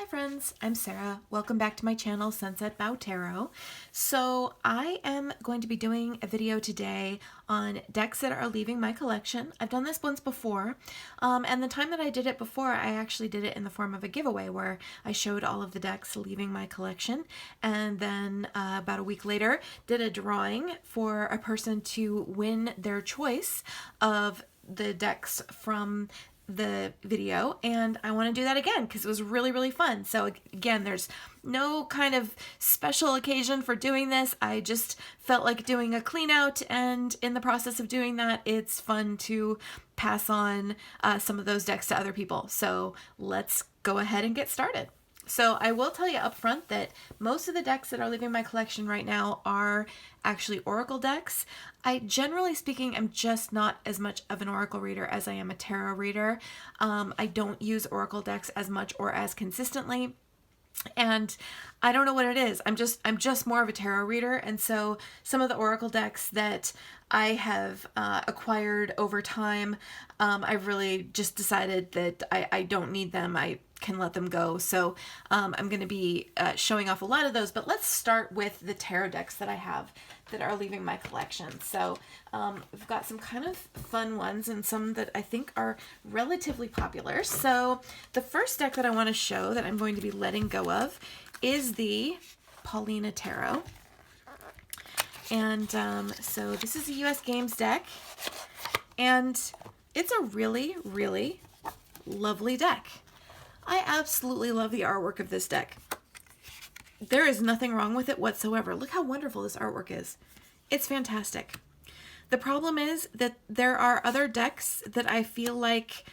friends, I'm Sarah. Welcome back to my channel, Sunset Bow Tarot. So I am going to be doing a video today on decks that are leaving my collection. I've done this once before, and the time that I did it before, I actually did it in the form of a giveaway where I showed all of the decks leaving my collection, and then about a week later did a drawing for a person to win their choice of the decks from the video, and I want to do that again because it was really fun. So again, there's no kind of special occasion for doing this. I just felt like doing a clean out, and in the process of doing that, it's fun to pass on some of those decks to other people. So let's go ahead and get started. So I will tell you up front that most of the decks that are leaving my collection right now are actually oracle decks. I, generally speaking, am just not as much of an oracle reader as I am a tarot reader. I don't use oracle decks as much or as consistently. And I don't know what it is. I'm just more of a tarot reader, and so some of the oracle decks that I have acquired over time, I've really just decided that I don't need them. I can let them go. So I'm going to be showing off a lot of those, but let's start with the tarot decks that I have that are leaving my collection. So we've got some kind of fun ones and some that I think are relatively popular. So the first deck that I want to show that I'm going to be letting go of is the Paulina Tarot. And so this is a US Games deck, and it's a really lovely deck. I absolutely love the artwork of this deck. There is nothing wrong with it whatsoever. Look how wonderful this artwork is. It's fantastic. The problem is that there are other decks that I feel like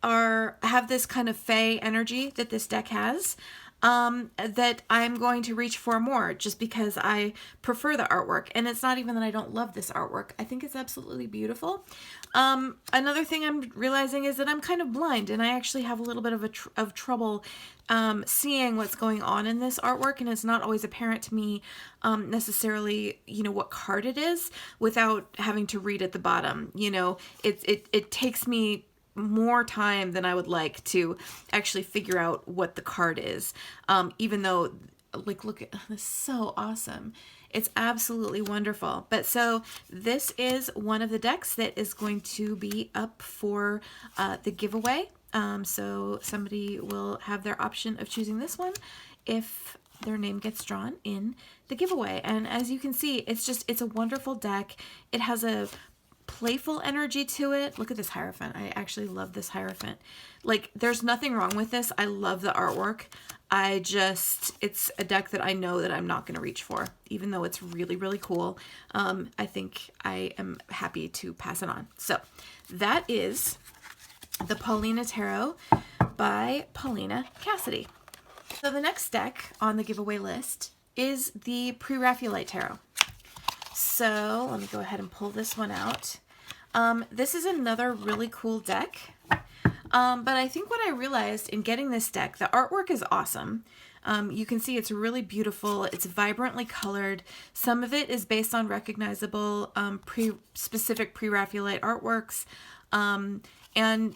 have this kind of fae energy that this deck has, that I'm going to reach for more just because I prefer the artwork. And it's not even that I don't love this artwork. I think it's absolutely beautiful. Another thing I'm realizing is that I'm kind of blind, and I actually have a little bit of trouble seeing what's going on in this artwork, and it's not always apparent to me necessarily, you know, what card it is without having to read at the bottom. You know, it takes me more time than I would like to actually figure out what the card is, even though, like, look at this, so awesome. It's absolutely wonderful. But so this is one of the decks that is going to be up for the giveaway. So somebody will have their option of choosing this one if their name gets drawn in the giveaway. And as you can see, it's a wonderful deck. It has a playful energy to it. Look at this Hierophant. I actually love this Hierophant. Like, there's nothing wrong with this. I love the artwork. It's a deck that I know that I'm not going to reach for, even though it's really cool. I think I am happy to pass it on. So that is the Paulina Tarot by Paulina Cassidy. So the next deck on the giveaway list is the Pre-Raphaelite Tarot. So let me go ahead and pull this one out. This is another really cool deck. But I think what I realized in getting this deck, the artwork is awesome. You can see it's really beautiful. It's vibrantly colored. Some of it is based on recognizable specific Pre-Raphaelite artworks. And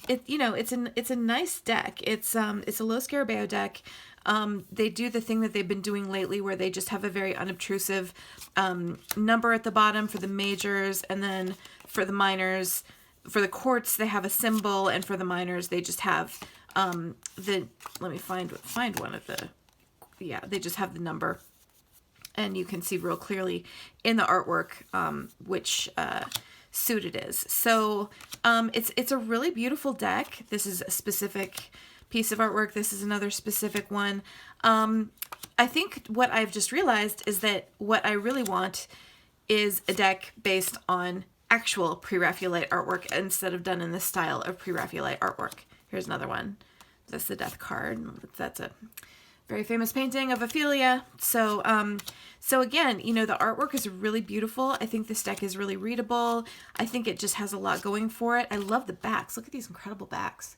it's a nice deck. It's a low Scarabeo deck. They do the thing that they've been doing lately where they just have a very unobtrusive number at the bottom for the majors, and then for the minors, for the quartz, they have a symbol, and for the minors, they just have let me find one of the, yeah, they just have the number, and you can see real clearly in the artwork which suit it is. So it's a really beautiful deck. This is a specific piece of artwork. This is another specific one. I think what I've just realized is that what I really want is a deck based on actual Pre-Raphaelite artwork instead of done in the style of Pre-Raphaelite artwork. Here's another one. That's the Death card. That's a very famous painting of Ophelia. So again, you know, the artwork is really beautiful. I think this deck is really readable. I think it just has a lot going for it. I love the backs. Look at these incredible backs.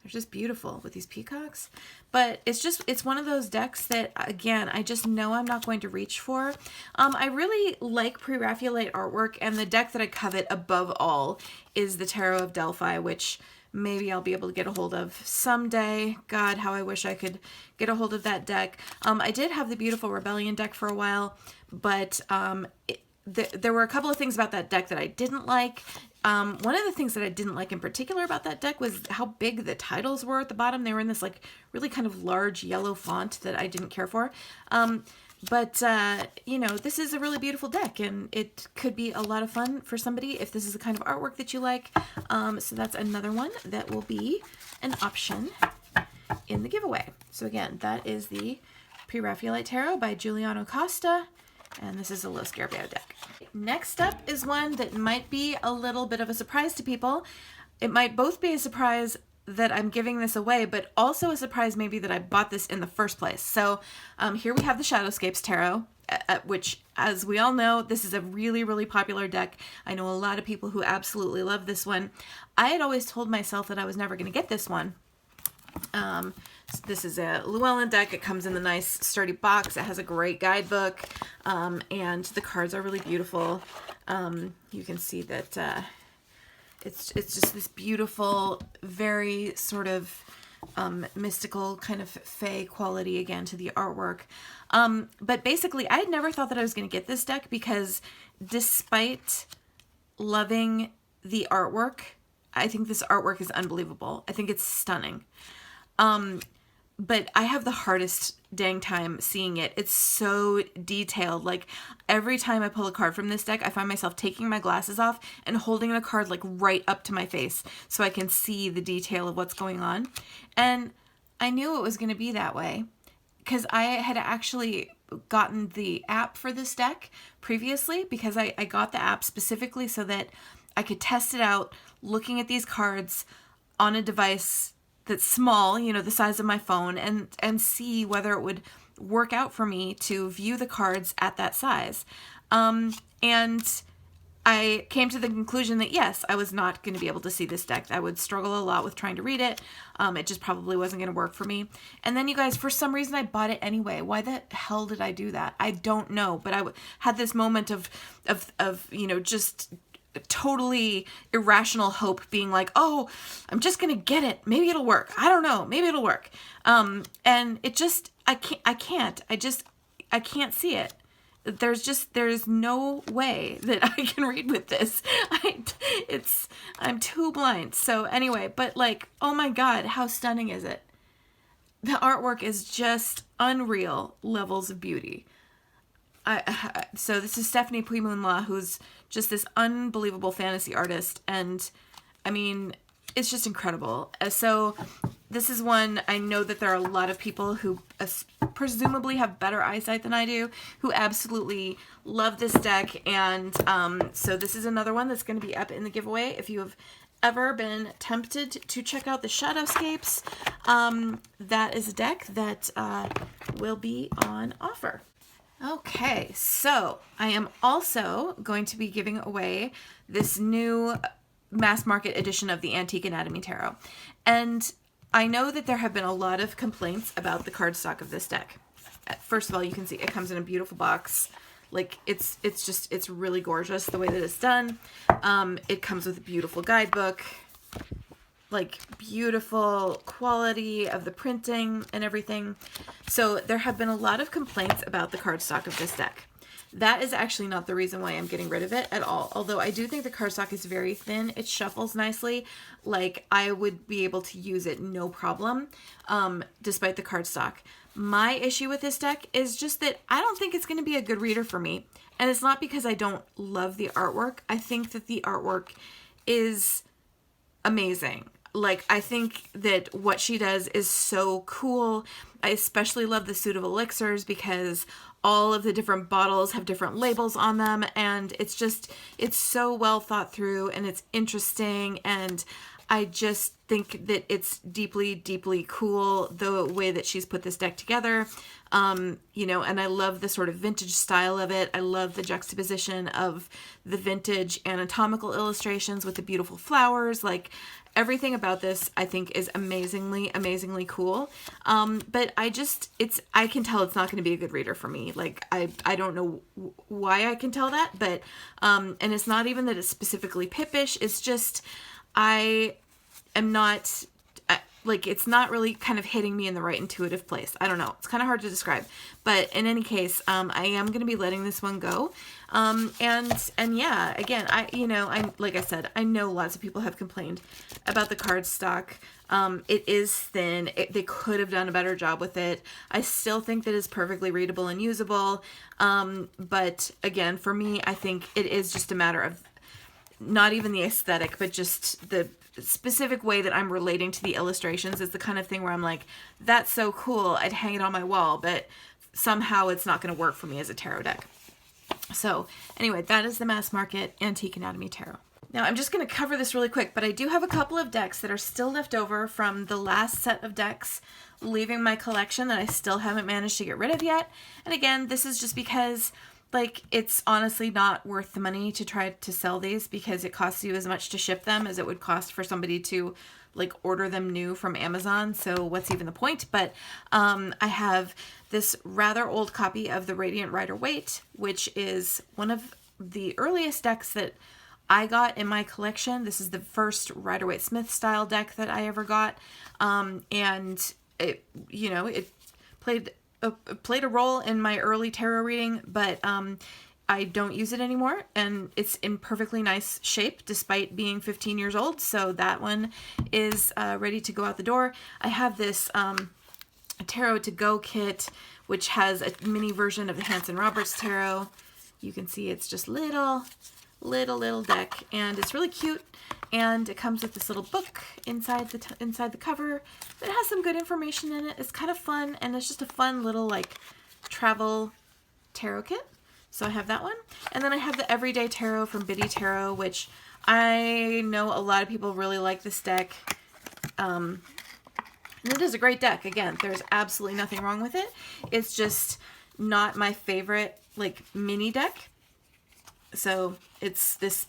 They're just beautiful with these peacocks. But it's one of those decks that, again, I just know I'm not going to reach for. I really like Pre-Raphaelite artwork, and the deck that I covet above all is the Tarot of Delphi, which maybe I'll be able to get a hold of someday. God, how I wish I could get a hold of that deck. I did have the beautiful Rebellion deck for a while, but there were a couple of things about that deck that I didn't like. One of the things that I didn't like in particular about that deck was how big the titles were at the bottom. They were in this like really kind of large yellow font that I didn't care for. But you know, this is a really beautiful deck, and it could be a lot of fun for somebody if this is the kind of artwork that you like. So that's another one that will be an option in the giveaway. So again, that is the Pre-Raphaelite Tarot by Giuliano Costa, and this is a Lo Scarabeo deck. Next up is one that might be a little bit of a surprise to people. It might both be a surprise that I'm giving this away, but also a surprise maybe that I bought this in the first place. So here we have the Shadowscapes Tarot, which, as we all know, this is a really, really popular deck. I know a lot of people who absolutely love this one. I had always told myself that I was never going to get this one. This is a Llewellyn deck. It comes in the nice sturdy box. It has a great guidebook, and the cards are really beautiful. You can see that it's just this beautiful, very sort of mystical kind of fae quality again to the artwork. But basically, I had never thought that I was going to get this deck because despite loving the artwork, I think this artwork is unbelievable. I think it's stunning. But I have the hardest dang time seeing it. It's so detailed. Like every time I pull a card from this deck, I find myself taking my glasses off and holding the card like right up to my face so I can see the detail of what's going on. And I knew it was going to be that way because I had actually gotten the app for this deck previously, because I got the app specifically so that I could test it out looking at these cards on a device that's small, you know, the size of my phone, and see whether it would work out for me to view the cards at that size. And I came to the conclusion that yes, I was not going to be able to see this deck. I would struggle a lot with trying to read it. It just probably wasn't going to work for me. And then you guys, for some reason, I bought it anyway. Why the hell did I do that? I don't know. But I had this moment of you know, just totally irrational hope, being like, oh, I'm just gonna get it, maybe it'll work, I don't know, maybe it'll work, and it just, I can't see it. There's no way that I can read with this. I'm too blind. So anyway, but like, oh my god, how stunning is it? The artwork is just unreal levels of beauty. So this is Stephanie Puimunla, who's just this unbelievable fantasy artist, and I mean, it's just incredible. So this is one, I know that there are a lot of people who presumably have better eyesight than I do, who absolutely love this deck, and so this is another one that's going to be up in the giveaway. If you have ever been tempted to check out the Shadowscapes, that is a deck that will be on offer. Okay, so I am also going to be giving away this new mass market edition of the Antique Anatomy Tarot. And I know that there have been a lot of complaints about the cardstock of this deck. First of all, you can see it comes in a beautiful box. Like, it's really gorgeous the way that it's done. It comes with a beautiful guidebook, like beautiful quality of the printing and everything. So there have been a lot of complaints about the cardstock of this deck. That is actually not the reason why I'm getting rid of it at all. Although I do think the cardstock is very thin. It shuffles nicely. Like, I would be able to use it no problem, despite the cardstock. My issue with this deck is just that I don't think it's going to be a good reader for me. And it's not because I don't love the artwork. I think that the artwork is amazing. Like, I think that what she does is so cool. I especially love the suit of elixirs because all of the different bottles have different labels on them, and it's so well thought through, and it's interesting, and I just think that it's deeply, deeply cool the way that she's put this deck together. You know, and I love the sort of vintage style of it. I love the juxtaposition of the vintage anatomical illustrations with the beautiful flowers. Like, everything about this, I think, is amazingly, amazingly cool. But I can tell it's not going to be a good reader for me. Like, I don't know why I can tell that, but, and it's not even that it's specifically Pippish. It's just, am not, like, it's not really kind of hitting me in the right intuitive place. I don't know. It's kind of hard to describe. But in any case, I am going to be letting this one go. And yeah, again, like I said, I know lots of people have complained about the cardstock. It is thin. They could have done a better job with it. I still think that it's perfectly readable and usable. But again, for me, I think it is just a matter of not even the aesthetic, but just the specific way that I'm relating to the illustrations is the kind of thing where I'm like, that's so cool, I'd hang it on my wall, but somehow it's not going to work for me as a tarot deck. So anyway, that is the Mass Market Antique Anatomy Tarot. Now I'm just going to cover this really quick, but I do have a couple of decks that are still left over from the last set of decks leaving my collection that I still haven't managed to get rid of yet. And again, this is just because, like, it's honestly not worth the money to try to sell these, because it costs you as much to ship them as it would cost for somebody to, like, order them new from Amazon. So what's even the point? But I have this rather old copy of the Radiant Rider-Waite, which is one of the earliest decks that I got in my collection. This is the first Rider-Waite Smith style deck that I ever got. And it, you know, it played a role in my early tarot reading, but I don't use it anymore, and it's in perfectly nice shape despite being 15 years old. So that one is ready to go out the door. I have this Tarot to Go kit, which has a mini version of the Hanson Roberts Tarot. You can see it's just little deck, and it's really cute. And it comes with this little book inside the cover that has some good information in it. It's kind of fun, and it's just a fun little, like, travel tarot kit. So I have that one. And then I have the Everyday Tarot from Biddy Tarot, which I know a lot of people really like this deck. And it is a great deck. Again, there's absolutely nothing wrong with it. It's just not my favorite, like, mini deck. So it's this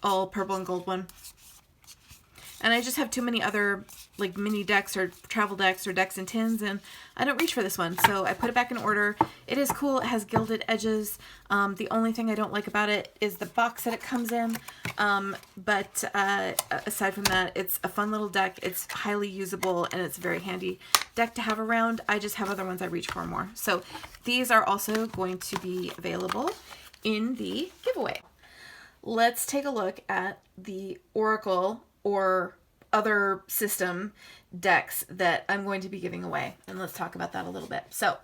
all purple and gold one. And I just have too many other, like, mini decks or travel decks or decks and tins, and I don't reach for this one. So I put it back in order. It is cool. It has gilded edges. The only thing I don't like about it is the box that it comes in. But aside from that, it's a fun little deck. It's highly usable, and it's a very handy deck to have around. I just have other ones I reach for more. So these are also going to be available in the giveaway. Let's take a look at the Oracle or other system decks that I'm going to be giving away, and let's talk about that a little bit. So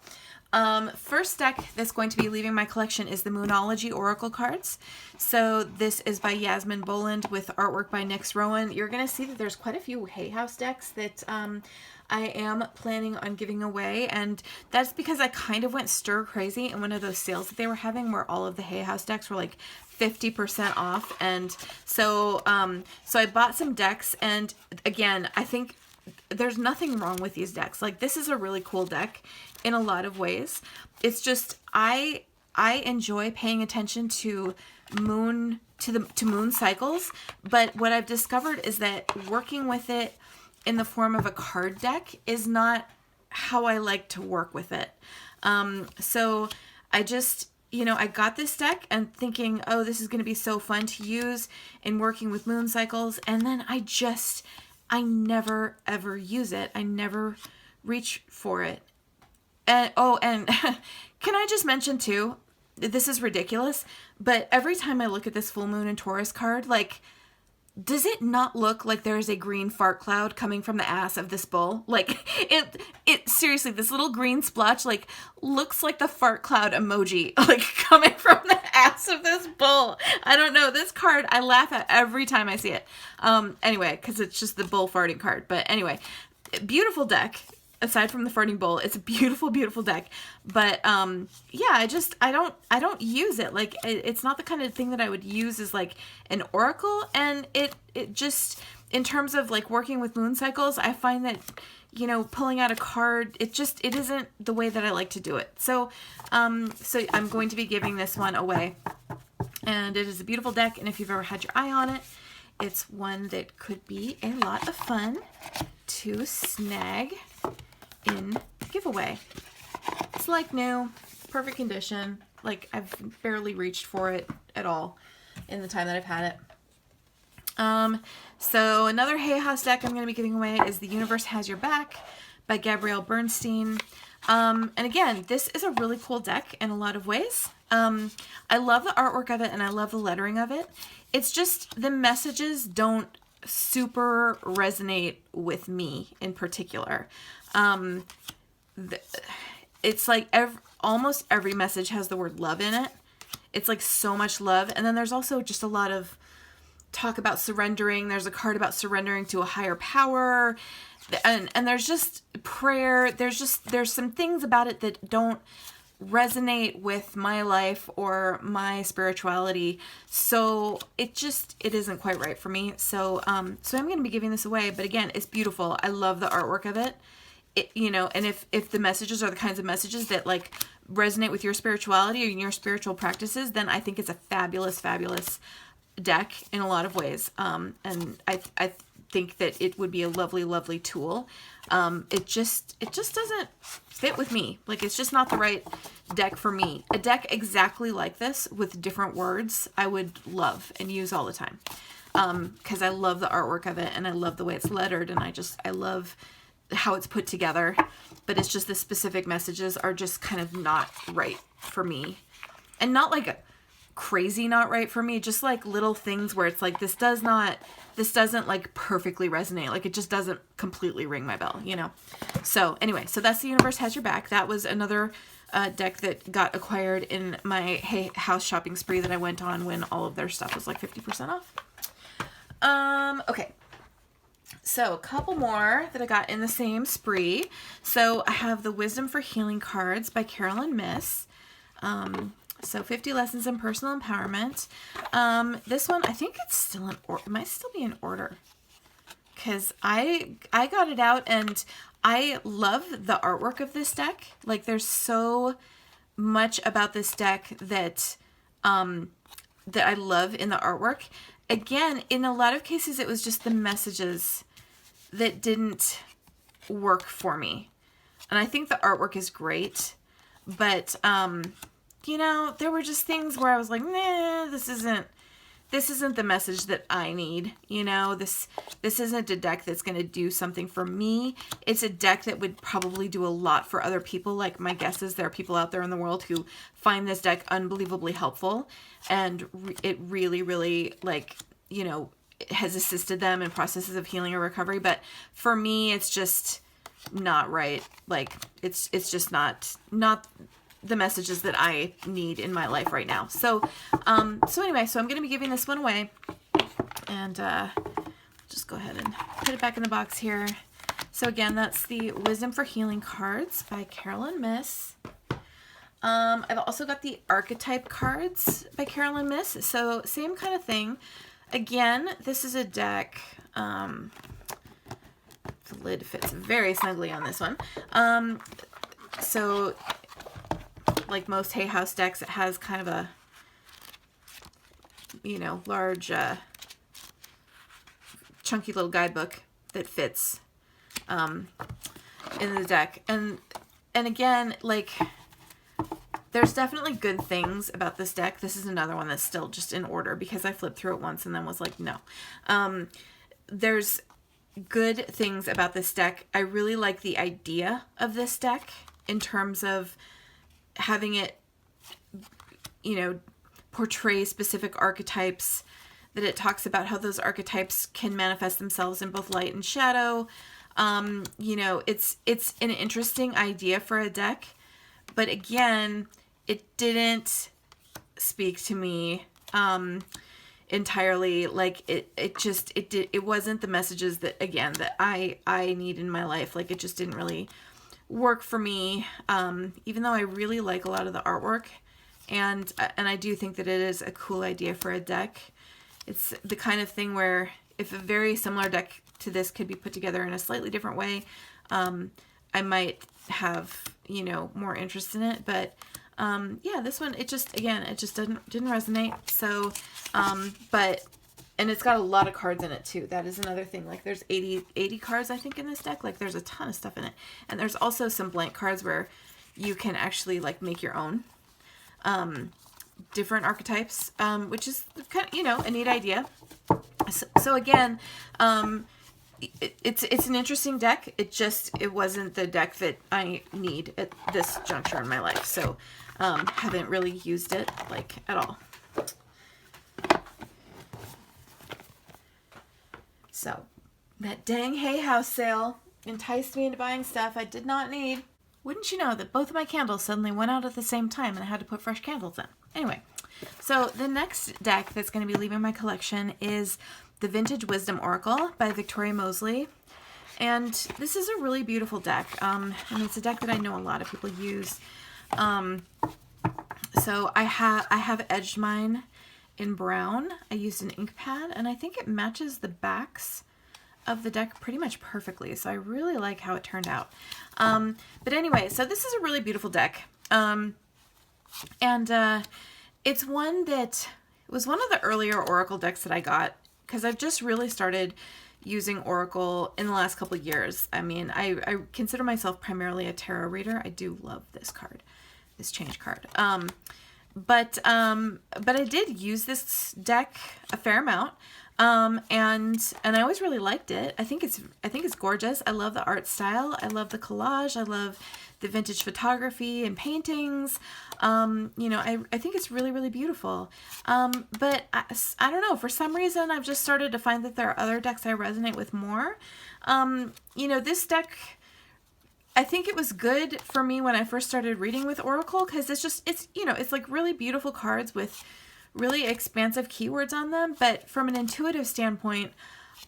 first deck that's going to be leaving my collection is the Moonology Oracle cards. So this is by Yasmin Boland with artwork by Nyx Rowan. You're going to see that there's quite a few Hay House decks that I am planning on giving away, and that's because I kind of went stir crazy in one of those sales that they were having where all of the Hay House decks were like 50% off. And so so I bought some decks, and again, I think there's nothing wrong with these decks. Like, this is a really cool deck in a lot of ways. It's just I enjoy paying attention to moon cycles, but what I've discovered is that working with it in the form of a card deck is not how I like to work with it. So I just, you know, I got this deck and thinking, oh, this is going to be so fun to use in working with moon cycles. And then I never ever use it. I never reach for it. And and can I just mention too, this is ridiculous, but every time I look at this full moon and Taurus card, like, does it not look like there is a green fart cloud coming from the ass of this bull? Like, it seriously, this little green splotch, like, looks like the fart cloud emoji, like, coming from the ass of this bull. I don't know. This card, I laugh at every time I see it. Anyway, because it's just the bull farting card. But anyway, beautiful deck. Aside from the farting bull, it's a beautiful, beautiful deck. But yeah, I don't use it. Like, it's not the kind of thing that I would use as like an oracle. And it just, in terms of like working with moon cycles, I find that, you know, pulling out a card, it isn't the way that I like to do it. So so I'm going to be giving this one away. And it is a beautiful deck, and if you've ever had your eye on it, it's one that could be a lot of fun to snag in the giveaway. It's like new, perfect condition. Like, I've barely reached for it at all in the time that I've had it. So another Hay House deck I'm going to be giving away is The Universe Has Your Back by Gabrielle Bernstein. And again, this is a really cool deck in a lot of ways. I love the artwork of it and I love the lettering of it. It's just the messages don't super resonate with me in particular. It's like almost every message has the word love in it. It's like so much love. And then there's also just a lot of talk about surrendering. There's a card about surrendering to a higher power. And there's just prayer. There's some things about it that don't resonate with my life or my spirituality. So it isn't quite right for me. So I'm going to be giving this away, but again, it's beautiful. I love the artwork of it. And if the messages are the kinds of messages that like resonate with your spirituality or your spiritual practices, then I think it's a fabulous, fabulous deck in a lot of ways. And I think that it would be a lovely, lovely tool. It just doesn't fit with me. Like, it's just not the right deck for me. A deck exactly like this with different words, I would love and use all the time. Because I love the artwork of it and I love the way it's lettered and I love how it's put together, but it's just the specific messages are just kind of not right for me. And not like a crazy not right for me, just like little things where it's like, this doesn't like perfectly resonate. Like, it just doesn't completely ring my bell, you know? So anyway, so that's The Universe Has Your Back. That was another deck that got acquired in my Hay House shopping spree that I went on when all of their stuff was like 50% off. Okay. So a couple more that I got in the same spree. So I have the Wisdom for Healing cards by Carolyn Miss. So 50 Lessons in Personal Empowerment. This one, I think it's still in order. It might still be in order. Because I got it out and I love the artwork of this deck. Like, there's so much about this deck that that I love in the artwork. Again, in a lot of cases, it was just the messages that didn't work for me. And I think the artwork is great, but, you know, there were just things where I was like, nah, this isn't the message that I need. You know, this isn't a deck that's going to do something for me. It's a deck that would probably do a lot for other people. Like, my guess is there are people out there in the world who find this deck unbelievably helpful, and it really, really, like, you know, it has assisted them in processes of healing or recovery. But for me, it's just not right. Like, it's just not the messages that I need in my life right now. So anyway, so I'm going to be giving this one away, and just go ahead and put it back in the box here. So again, that's the Wisdom for Healing cards by Carolyn Miss. I've also got the Archetype cards by Carolyn Miss. So same kind of thing. Again, this is a deck. The lid fits very snugly on this one. So like most Hay House decks, it has kind of a, you know, large, chunky little guidebook that fits in the deck. And again, like, there's definitely good things about this deck. This is another one that's still just in order because I flipped through it once and then was like, no. There's good things about this deck. I really like the idea of this deck in terms of having it, you know, portray specific archetypes, that it talks about how those archetypes can manifest themselves in both light and shadow. You know, it's an interesting idea for a deck, but again, it didn't speak to me entirely. Like, it wasn't the messages that, again, that I need in my life. Like, it just didn't really work for me, even though I really like a lot of the artwork, and I do think that it is a cool idea for a deck. It's the kind of thing where if a very similar deck to this could be put together in a slightly different way, I might have, you know, more interest in it. But yeah, this one, it just didn't resonate. So and it's got a lot of cards in it too. That is another thing. Like, there's 80 cards, I think, in this deck. Like, there's a ton of stuff in it. And there's also some blank cards where you can actually, like, make your own different archetypes, which is kind of, you know, a neat idea. So again, it's an interesting deck. It wasn't the deck that I need at this juncture in my life. So haven't really used it like at all. So that dang hay house sale enticed me into buying stuff I did not need. Wouldn't you know that both of my candles suddenly went out at the same time and I had to put fresh candles in. Anyway, so the next deck that's going to be leaving my collection is the Vintage Wisdom Oracle by Victoria Mosley. And this is a really beautiful deck. And it's a deck that I know a lot of people use. So I have edged mine in brown. I used an ink pad, and I think it matches the backs of the deck pretty much perfectly. So I really like how it turned out. But anyway, so this is a really beautiful deck. It's one that was one of the earlier Oracle decks that I got, because I've just really started using Oracle in the last couple of years. I mean, I consider myself primarily a tarot reader. I do love this card, this change card. But I did use this deck a fair amount. And I always really liked it. I think it's gorgeous. I love the art style. I love the collage. I love the vintage photography and paintings. You know, I think it's really, really beautiful. But I don't know, for some reason, I've just started to find that there are other decks I resonate with more. You know, this deck, I think it was good for me when I first started reading with Oracle, because it's you know, it's like really beautiful cards with really expansive keywords on them, but from an intuitive standpoint,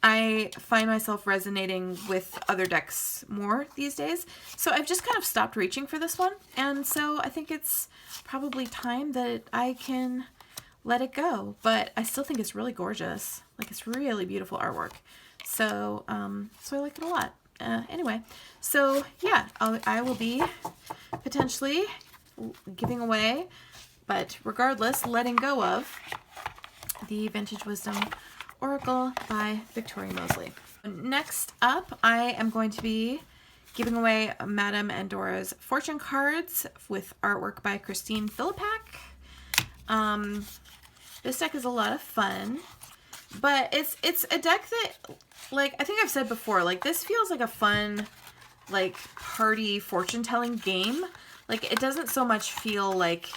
I find myself resonating with other decks more these days. So I've just kind of stopped reaching for this one, and so I think it's probably time that I can let it go. But I still think it's really gorgeous. Like, it's really beautiful artwork. So so I like it a lot. Anyway, so yeah, I will be potentially giving away, but regardless, letting go of the Vintage Wisdom Oracle by Victoria Mosley. Next up, I am going to be giving away Madame Andora's Fortune cards with artwork by Christine Philippak. This deck is a lot of fun, but it's a deck that, like, I think I've said before, like, this feels like a fun, like, party fortune-telling game. Like, it doesn't so much feel like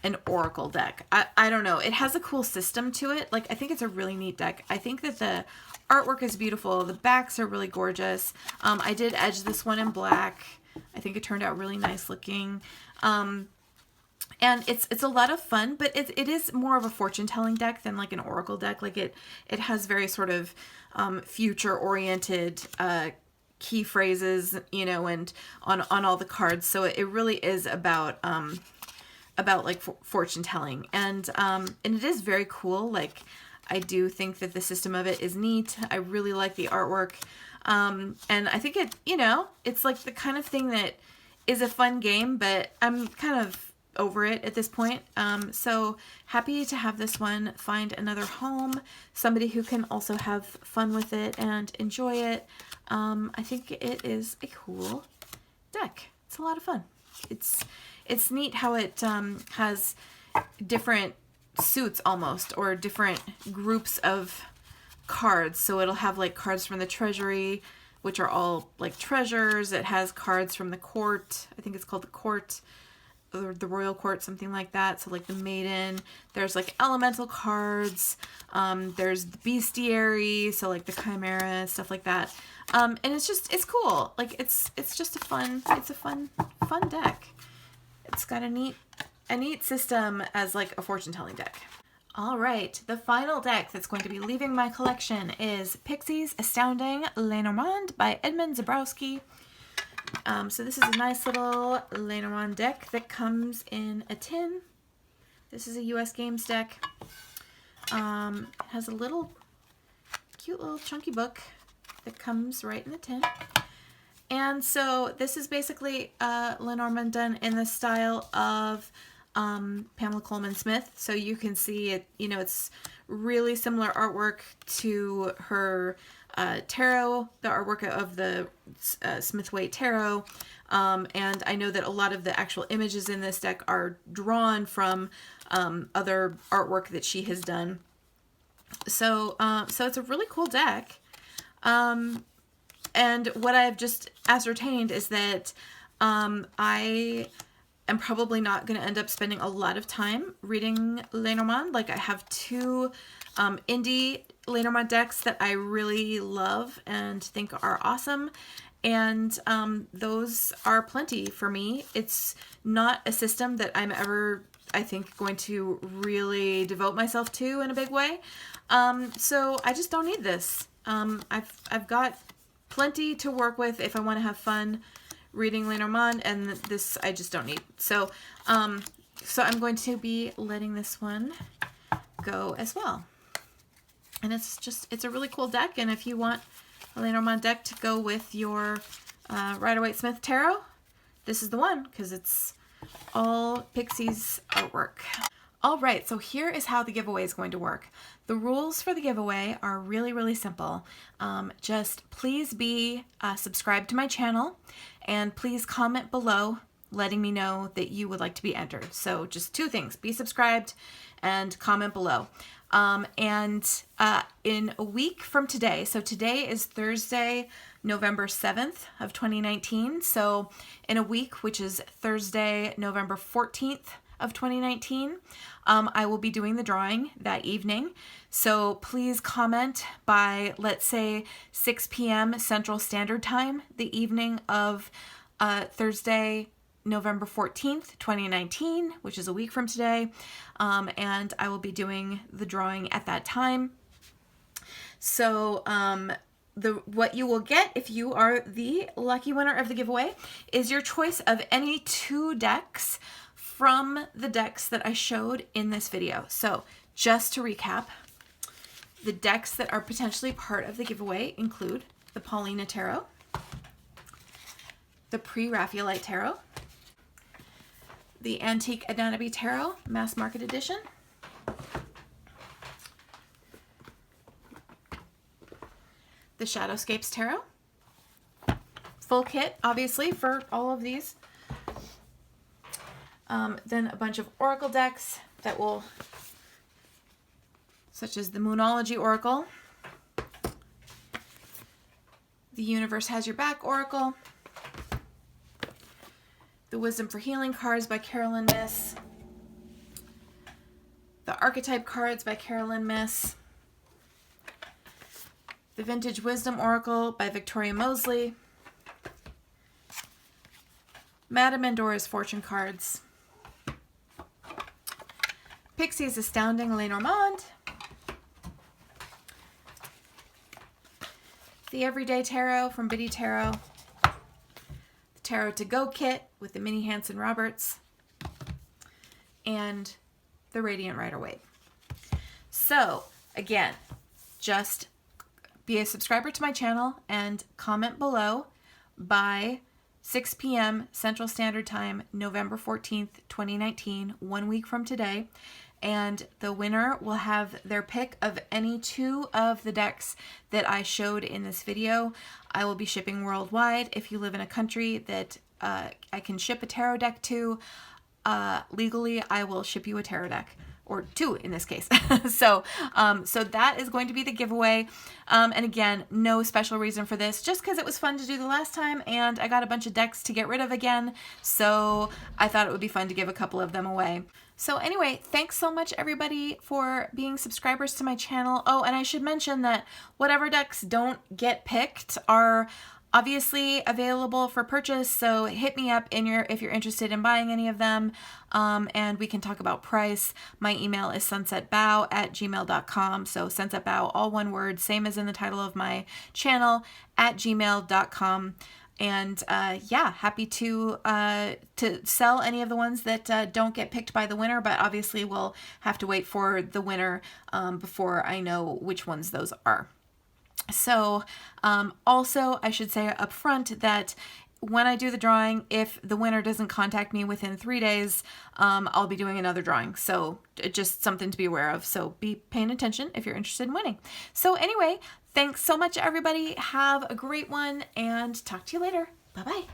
an Oracle deck. I don't know. It has a cool system to it. Like, I think it's a really neat deck. I think that the artwork is beautiful. The backs are really gorgeous. I did edge this one in black. I think it turned out really nice looking. And it's a lot of fun, but it is more of a fortune-telling deck than like an Oracle deck. Like, it has very sort of future-oriented key phrases, you know, and on all the cards. So it really is about like fortune telling, and it is very cool. Like, I do think that the system of it is neat. I really like the artwork, and I think it, you know, it's like the kind of thing that is a fun game, but I'm kind of over it at this point. So happy to have this one find another home, somebody who can also have fun with it and enjoy it. I think it is a cool deck. It's a lot of fun. It's neat how it has different suits almost, or different groups of cards. So it'll have like cards from the treasury, which are all like treasures. It has cards from the court. I think it's called the court, or the royal court, something like that. So like the maiden. There's like elemental cards. There's the bestiary, so like the chimera, stuff like that. And it's cool. Like, it's just a fun deck. It's got a neat system as like a fortune-telling deck. All right, the final deck that's going to be leaving my collection is Pixie's Astounding Lenormand by Edmund Zabrowski. So this is a nice little Lenormand deck that comes in a tin. This is a US Games deck. It has a cute little chunky book that comes right in the tin. And so this is basically Lenormand done in the style of Pamela Coleman Smith. So you can see it, you know, it's really similar artwork to her tarot, the artwork of the Smith-Waite Tarot. And I know that a lot of the actual images in this deck are drawn from other artwork that she has done. So it's a really cool deck. And what I've just ascertained is that I am probably not going to end up spending a lot of time reading Lenormand. Like, I have two indie Lenormand decks that I really love and think are awesome. And those are plenty for me. It's not a system that I'm ever, I think, going to really devote myself to in a big way. So I just don't need this. I've got plenty to work with if I want to have fun reading Lenormand, and this I just don't need. So so I'm going to be letting this one go as well. And it's a really cool deck, and if you want a Lenormand deck to go with your Rider-Waite-Smith Tarot, this is the one, because it's all Pixie's artwork. All right, so here is how the giveaway is going to work. The rules for the giveaway are really, really simple. Just please be subscribed to my channel, and please comment below letting me know that you would like to be entered. So just two things: be subscribed and comment below. In a week from today, so today is Thursday, November 7th of 2019. So in a week, which is Thursday, November 14th of 2019, I will be doing the drawing that evening. So please comment by, let's say, 6 p.m. Central Standard Time, the evening of Thursday, November 14th, 2019, which is a week from today. And I will be doing the drawing at that time. So what you will get if you are the lucky winner of the giveaway is your choice of any two decks from the decks that I showed in this video. So just to recap, the decks that are potentially part of the giveaway include the Paulina Tarot, the Pre-Raphaelite Tarot, the Antique Anatomy Tarot Mass Market Edition, the Shadowscapes Tarot, full kit obviously for all of these. Then a bunch of oracle decks that will, such as the Moonology Oracle, the Universe Has Your Back Oracle, the Wisdom for Healing cards by Carolyn Miss, the Archetype cards by Carolyn Miss, the Vintage Wisdom Oracle by Victoria Mosley, Madame Endora's Fortune cards, Pixie's Astounding Lenormand, the Everyday Tarot from Biddy Tarot, the Tarot to Go kit with the Minnie Hanson Roberts, and the Radiant Rider-Waite. So again, just be a subscriber to my channel and comment below by 6 p.m. Central Standard Time, November 14th, 2019, 1 week from today. And the winner will have their pick of any two of the decks that I showed in this video. I will be shipping worldwide. If you live in a country that I can ship a tarot deck to, legally, I will ship you a tarot deck. Or two in this case. So that is going to be the giveaway. And again, no special reason for this, just because it was fun to do the last time and I got a bunch of decks to get rid of again. So I thought it would be fun to give a couple of them away. So anyway, thanks so much everybody for being subscribers to my channel. Oh, and I should mention that whatever decks don't get picked are obviously available for purchase, so hit me up if you're interested in buying any of them, and we can talk about price. My email is sunsetbow@gmail.com, so sunsetbow, all one word, same as in the title of my channel, @gmail.com. And yeah, happy to sell any of the ones that don't get picked by the winner, but obviously we'll have to wait for the winner before I know which ones those are. So also I should say up front that when I do the drawing, if the winner doesn't contact me within 3 days, I'll be doing another drawing. So just something to be aware of. So be paying attention if you're interested in winning. So anyway, thanks so much everybody. Have a great one and talk to you later. Bye-bye.